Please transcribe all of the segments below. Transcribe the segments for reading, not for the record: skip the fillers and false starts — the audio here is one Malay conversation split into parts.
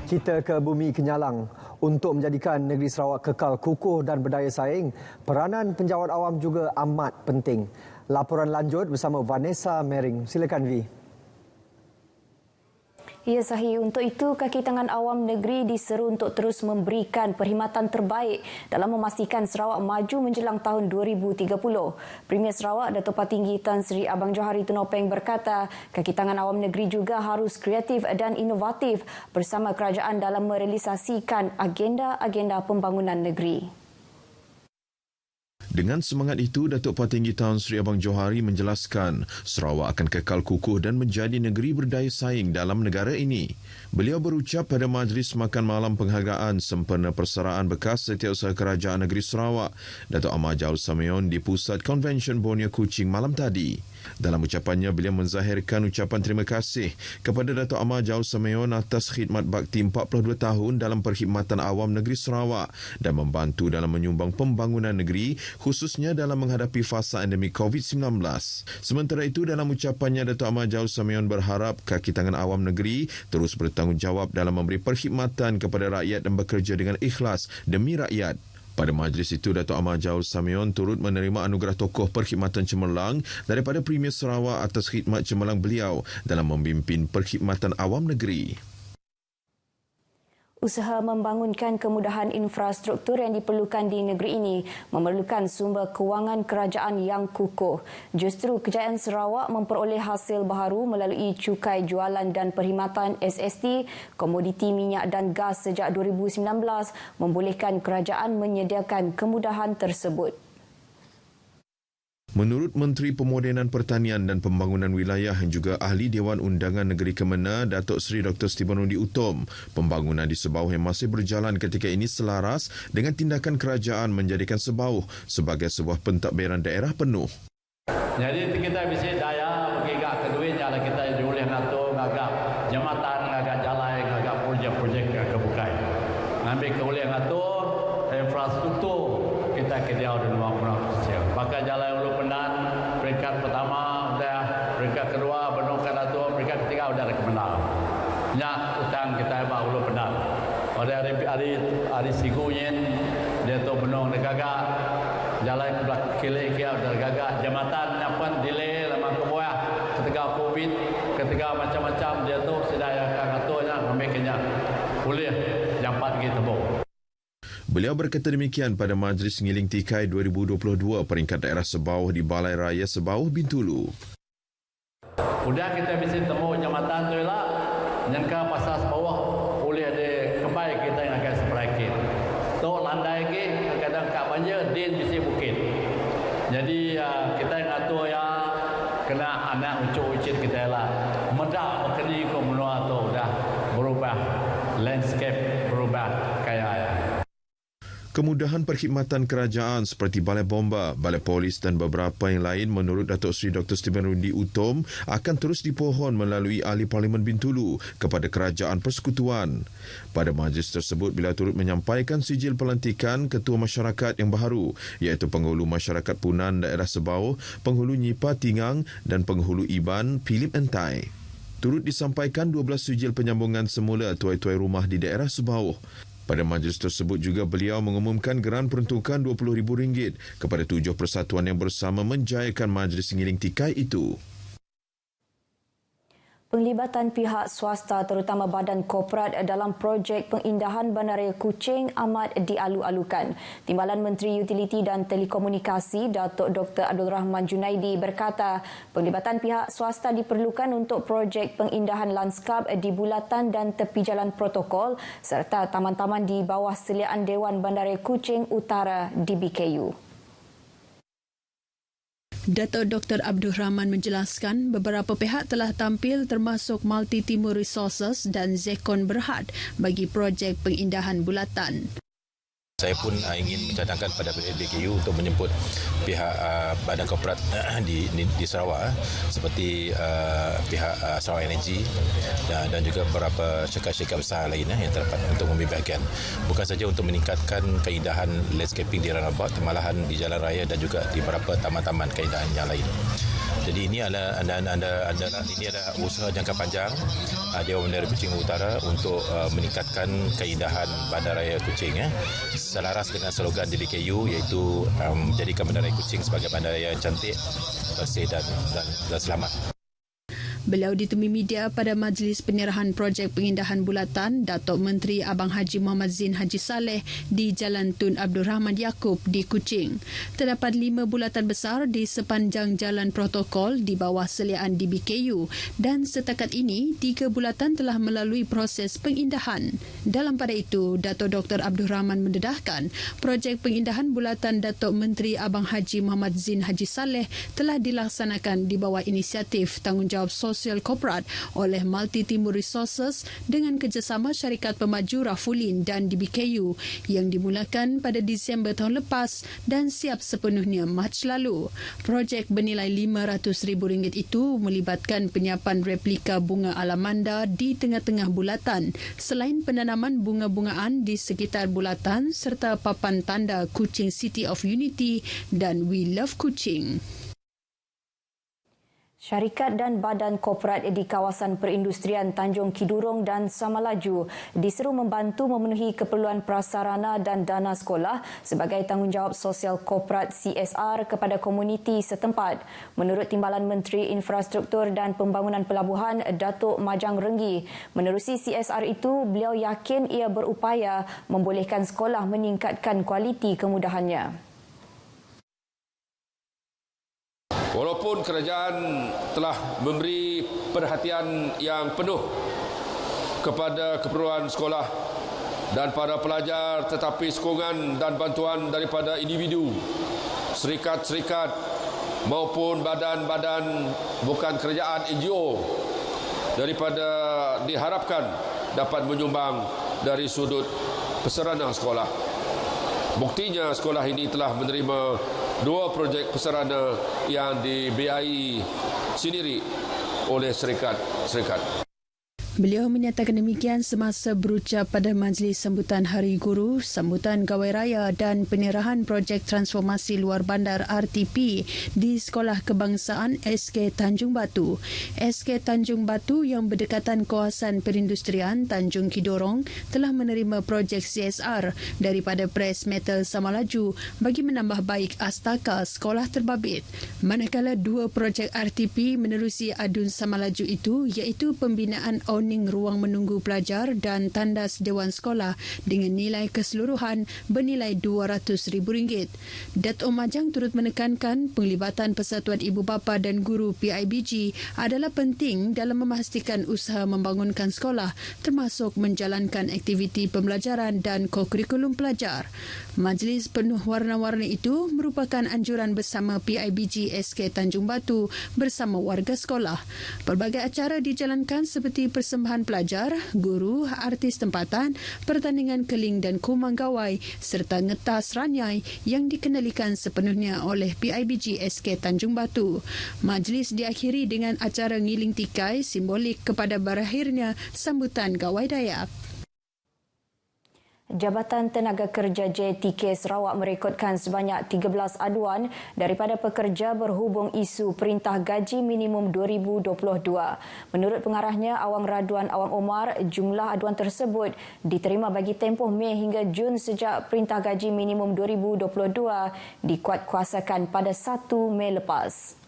Kita ke bumi Kenyalang. Untuk menjadikan negeri Sarawak kekal kukuh dan berdaya saing, peranan penjawat awam juga amat penting. Laporan lanjut bersama Vanessa Mering. Silakan V. Ya, Sahih. Untuk itu, kaki tangan awam negeri diseru untuk terus memberikan perkhidmatan terbaik dalam memastikan Sarawak maju menjelang tahun 2030. Premier Sarawak, Dato' Patinggi Tan Sri Abang Johari Tunopeng berkata, kaki tangan awam negeri juga harus kreatif dan inovatif bersama kerajaan dalam merealisasikan agenda-agenda pembangunan negeri. Dengan semangat itu, Datuk Patinggi Tan Sri Abang Johari menjelaskan Sarawak akan kekal kukuh dan menjadi negeri berdaya saing dalam negara ini. Beliau berucap pada Majlis Makan Malam Penghargaan Sempena Persaraan Bekas Setiausaha Kerajaan Negeri Sarawak, Datuk Ahmad Jaul Sameon di Pusat Konvensyen Borneo Kuching malam tadi. Dalam ucapannya, beliau menzahirkan ucapan terima kasih kepada Datuk Ahmad Jaul Sameon atas khidmat bakti 42 tahun dalam perkhidmatan awam negeri Sarawak dan membantu dalam menyumbang pembangunan negeri khususnya dalam menghadapi fasa endemik COVID-19. Sementara itu, dalam ucapannya, Datuk Ahmad Jaul Sameon berharap kaki tangan awam negeri terus bertanggungjawab dalam memberi perkhidmatan kepada rakyat dan bekerja dengan ikhlas demi rakyat. Pada majlis itu, Datuk Ahmad Jaul Sameon turut menerima anugerah tokoh perkhidmatan cemerlang daripada Premier Sarawak atas khidmat cemerlang beliau dalam memimpin perkhidmatan awam negeri. Usaha membangunkan kemudahan infrastruktur yang diperlukan di negeri ini memerlukan sumber kewangan kerajaan yang kukuh. Justru kejayaan Sarawak memperoleh hasil baharu melalui cukai jualan dan perkhidmatan SST, komoditi minyak dan gas sejak 2019 membolehkan kerajaan menyediakan kemudahan tersebut. Menurut Menteri Pemodenan Pertanian dan Pembangunan Wilayah yang juga Ahli Dewan Undangan Negeri Kemenang, Datuk Seri Dr. Stephen Rundi Utom, pembangunan di Sebauh yang masih berjalan ketika ini selaras dengan tindakan kerajaan menjadikan Sebauh sebagai sebuah pentadbiran daerah penuh. Jadi kita bisa daya bagi gak keduanya lah kita boleh ngatur ngagak jambatan, ngagak jalan, ngagak projek-projek kebukai. Ambil boleh ngatur infrastruktur kita kedia dan bangunan sosial. Maka jalan Ulu Pendan peringkat pertama dah, peringkat kedua Benongkan Atur, peringkat ketiga sudah ada Kemenang. Nyak utang kita buat Ulu Pendan. Pada hari Sigunyin dia tu Benong dah gagak. Jalan belak kiri dia dah gagak. Jambatan nyapan delay lama kebuah ketika Covid, ketika macam-macam dia tu sudah akan aturnya ambil kenyak. Boleh jampat gitu bu. Beliau berkata demikian pada Majlis Ngiling Tikai 2022 peringkat daerah Sebauh di Balai Raya Sebauh, Bintulu. Sudah kita bisa temu jambatan tu lah. Nyangka pasal bawah boleh ada kembali kita yang akan seperti. Tu landai ke kadang kat banjir din bisa bukit. Jadi kita yang atur ya kena anak ucuk-ucit kita lah. Medak berkeni ko menua tu dah berubah landscape berubah kayak. Kemudahan perkhidmatan kerajaan seperti Balai Bomba, Balai Polis dan beberapa yang lain menurut Datuk Seri Dr. Stephen Rundi Utom akan terus dipohon melalui Ahli Parlimen Bintulu kepada Kerajaan Persekutuan. Pada majlis tersebut, beliau turut menyampaikan sijil pelantikan Ketua Masyarakat yang baharu iaitu Penghulu Masyarakat Punan Daerah Sebauh, Penghulu Nyipa Tingang dan Penghulu Iban Philip Entai. Turut disampaikan 12 sijil penyambungan semula tuai-tuai rumah di daerah Sebauh. Pada majlis tersebut juga beliau mengumumkan geran peruntukan RM20,000 kepada 7 persatuan yang bersama menjayakan Majlis Ngiling Tikai itu. Penglibatan pihak swasta terutama badan korporat dalam projek pengindahan Bandaraya Kuching amat dialu-alukan. Timbalan Menteri Utiliti dan Telekomunikasi Datuk Dr. Abdul Rahman Junaidi berkata, penglibatan pihak swasta diperlukan untuk projek pengindahan lanskap di bulatan dan tepi jalan protokol serta taman-taman di bawah seliaan Dewan Bandaraya Kuching Utara DBKU. Datuk Dr. Abdul Rahman menjelaskan beberapa pihak telah tampil termasuk Multi Timur Resources dan Zekon Berhad bagi projek pengindahan bulatan. Saya pun ingin mencadangkan pada DBKU untuk menjemput pihak badan korporat di Sarawak seperti pihak Sarawak Energy dan juga beberapa syarikat-syarikat besar lainnya yang terdapat untuk memberi bahagian. Bukan saja untuk meningkatkan keindahan landscaping di Runabout, malahan di jalan raya dan juga di beberapa taman-taman keindahan yang lain. Jadi ini adalah usaha jangka panjang Dewan Bandar Kuching Utara untuk meningkatkan keindahan Bandaraya Kuching selaras dengan slogan DBKU iaitu menjadikan Bandaraya Kuching sebagai bandaraya yang cantik, bersih dan selamat. Beliau ditemui media pada majlis penyerahan projek pengindahan bulatan Datuk Menteri Abang Haji Muhammad Zin Haji Saleh di Jalan Tun Abdul Rahman Yaakob di Kuching. Terdapat 5 bulatan besar di sepanjang jalan protokol di bawah seliaan DBKU dan setakat ini 3 bulatan telah melalui proses pengindahan. Dalam pada itu, Datuk Dr. Abdul Rahman mendedahkan projek pengindahan bulatan Datuk Menteri Abang Haji Muhammad Zin Haji Saleh telah dilaksanakan di bawah inisiatif tanggungjawab sosial korporat oleh Multi Timur Resources dengan kerjasama syarikat pemaju Rafulin dan DBKU yang dimulakan pada Disember tahun lepas dan siap sepenuhnya Mac lalu. Projek bernilai RM500,000 itu melibatkan penyiapan replika bunga alamanda di tengah-tengah bulatan selain penanaman bunga-bungaan di sekitar bulatan serta papan tanda Kuching City of Unity dan We Love Kuching. Syarikat dan badan korporat di kawasan perindustrian Tanjung Kidurong dan Samalaju diseru membantu memenuhi keperluan prasarana dan dana sekolah sebagai tanggungjawab sosial korporat CSR kepada komuniti setempat. Menurut Timbalan Menteri Infrastruktur dan Pembangunan Pelabuhan Datuk Majang Renggi, menerusi CSR itu, beliau yakin ia berupaya membolehkan sekolah meningkatkan kualiti kemudahannya. Walaupun kerajaan telah memberi perhatian yang penuh kepada keperluan sekolah dan para pelajar, tetapi sokongan dan bantuan daripada individu, syarikat-syarikat maupun badan-badan bukan kerajaan NGO daripada diharapkan dapat menyumbang dari sudut prasarana sekolah. Buktinya sekolah ini telah menerima 2 projek prasarana yang dibiayai sendiri oleh syarikat-syarikat. Beliau menyatakan demikian semasa berucap pada Majlis Sambutan Hari Guru, Sambutan Gawai Raya dan Penyerahan Projek Transformasi Luar Bandar RTP di Sekolah Kebangsaan SK Tanjung Batu. SK Tanjung Batu yang berdekatan kawasan perindustrian Tanjung Kidurong telah menerima projek CSR daripada Press Metal Samalaju bagi menambah baik astaka sekolah terbabit. Manakala 2 projek RTP menerusi adun Samalaju itu iaitu pembinaan ruang menunggu pelajar dan tandas Dewan Sekolah dengan nilai keseluruhan bernilai RM200,000. Datuk Majang turut menekankan penglibatan Persatuan Ibu Bapa dan Guru PIBG adalah penting dalam memastikan usaha membangunkan sekolah termasuk menjalankan aktiviti pembelajaran dan kokurikulum pelajar. Majlis penuh warna-warni itu merupakan anjuran bersama PIBG SK Tanjung Batu bersama warga sekolah. Pelbagai acara dijalankan seperti persembahan pelajar, guru, artis tempatan, pertandingan keling dan kumang gawai serta ngetas ranyai yang dikenalikan sepenuhnya oleh PIBG SK Tanjung Batu. Majlis diakhiri dengan acara ngiling tikai simbolik kepada berakhirnya sambutan Gawai Dayak. Jabatan Tenaga Kerja JTK Sarawak merekodkan sebanyak 13 aduan daripada pekerja berhubung isu Perintah Gaji Minimum 2022. Menurut pengarahnya, Awang Raduan Awang Omar, jumlah aduan tersebut diterima bagi tempoh Mei hingga Jun sejak Perintah Gaji Minimum 2022 dikuatkuasakan pada 1 Mei lepas.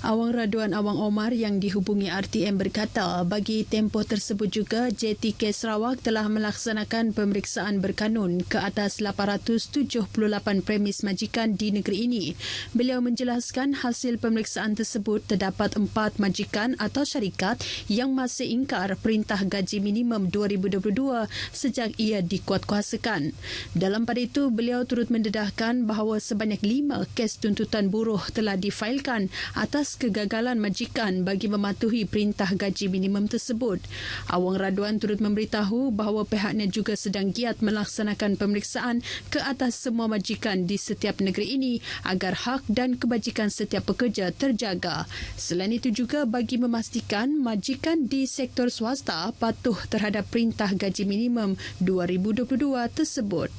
Awang Raduan Awang Omar yang dihubungi RTM berkata bagi tempoh tersebut juga JTK Sarawak telah melaksanakan pemeriksaan berkanun ke atas 878 premis majikan di negeri ini. Beliau menjelaskan hasil pemeriksaan tersebut terdapat 4 majikan atau syarikat yang masih ingkar Perintah Gaji Minimum 2022 sejak ia dikuatkuasakan. Dalam pada itu, beliau turut mendedahkan bahawa sebanyak 5 kes tuntutan buruh telah difailkan atas kegagalan majikan bagi mematuhi Perintah Gaji Minimum tersebut. Awang Raduan turut memberitahu bahawa pihaknya juga sedang giat melaksanakan pemeriksaan ke atas semua majikan di setiap negeri ini agar hak dan kebajikan setiap pekerja terjaga. Selain itu juga bagi memastikan majikan di sektor swasta patuh terhadap Perintah Gaji Minimum 2022 tersebut.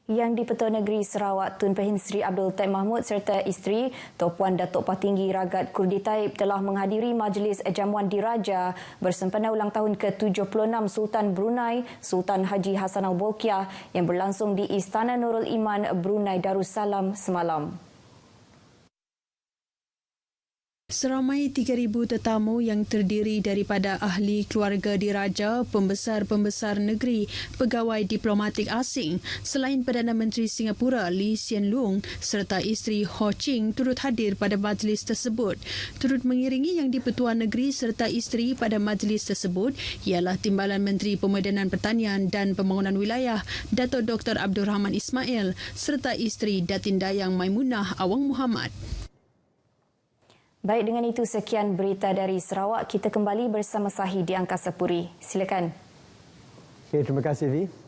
Yang di-Pertua Negeri Sarawak Tun Pehin Sri Abdul Taib Mahmud serta isteri Tok Puan Datuk Patinggi Ragat Kurdi Taib telah menghadiri majlis jamuan diraja bersempena ulang tahun ke-76 Sultan Brunei Sultan Haji Hassanal Bolkiah yang berlangsung di Istana Nurul Iman Brunei Darussalam semalam. Seramai 3,000 tetamu yang terdiri daripada ahli keluarga diraja, pembesar-pembesar negeri, pegawai diplomatik asing, selain Perdana Menteri Singapura Lee Hsien Loong serta isteri Ho Ching turut hadir pada majlis tersebut. Turut mengiringi Yang di-Pertua Negeri serta isteri pada majlis tersebut ialah Timbalan Menteri Pemedanan Pertanian dan Pembangunan Wilayah Datuk Dr. Abdul Rahman Ismail serta isteri Datin Dayang Maimunah Awang Muhammad. Baik, dengan itu sekian berita dari Sarawak. Kita kembali bersama Sahih di Angkasa Puri. Silakan. Terima kasih, Vi.